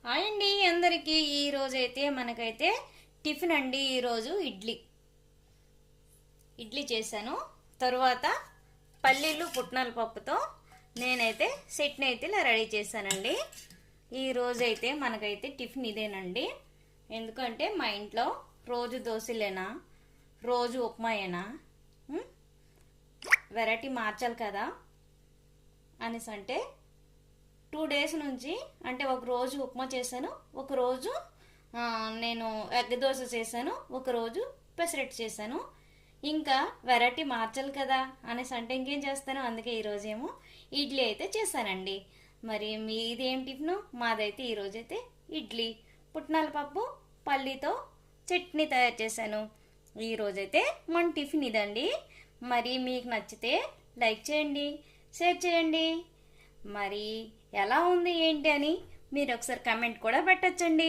Hi అండి అందరికీ. ఈరోజైతే మనకైతే టిఫిన్ అండి. ఈరోజు ఇడ్లీ చేశాను. తరువాత పల్లీలు పుట్నాల పప్పుతో నేనైతే చట్నీ అయితే ఇలా రెడీ చేశానండి. ఈరోజైతే మనకైతే టిఫిన్ ఇదేనండి. ఎందుకంటే మా ఇంట్లో రోజు దోశలేనా, రోజు ఉప్మాయేనా, వెరైటీ మార్చాలి కదా అనేసి అంటే 2 డేస్ నుంచి అంటే ఒక రోజు ఉప్మా చేశాను, ఒకరోజు నేను ఎగ్ దోశ చేశాను, ఒకరోజు పెసరట్టు చేశాను. ఇంకా వెరైటీ మార్చాలి కదా అనేసి అంటే ఇంకేం చేస్తాను. అందుకే ఈరోజేమో ఇడ్లీ అయితే చేశానండి. మరి మీది ఏం టిఫిన్? మాదైతే ఈరోజైతే ఇడ్లీ, పుట్నాల పప్పు, పల్లీతో చట్నీ తయారు చేశాను. ఈరోజైతే మన టిఫిన్ ఇదండి. మరి మీకు నచ్చితే లైక్ చేయండి, షేర్ చేయండి. మరి ఎలా ఉంది ఏంటి అని మీరు ఒకసారి కమెంట్ కూడా పెట్టచ్చండి.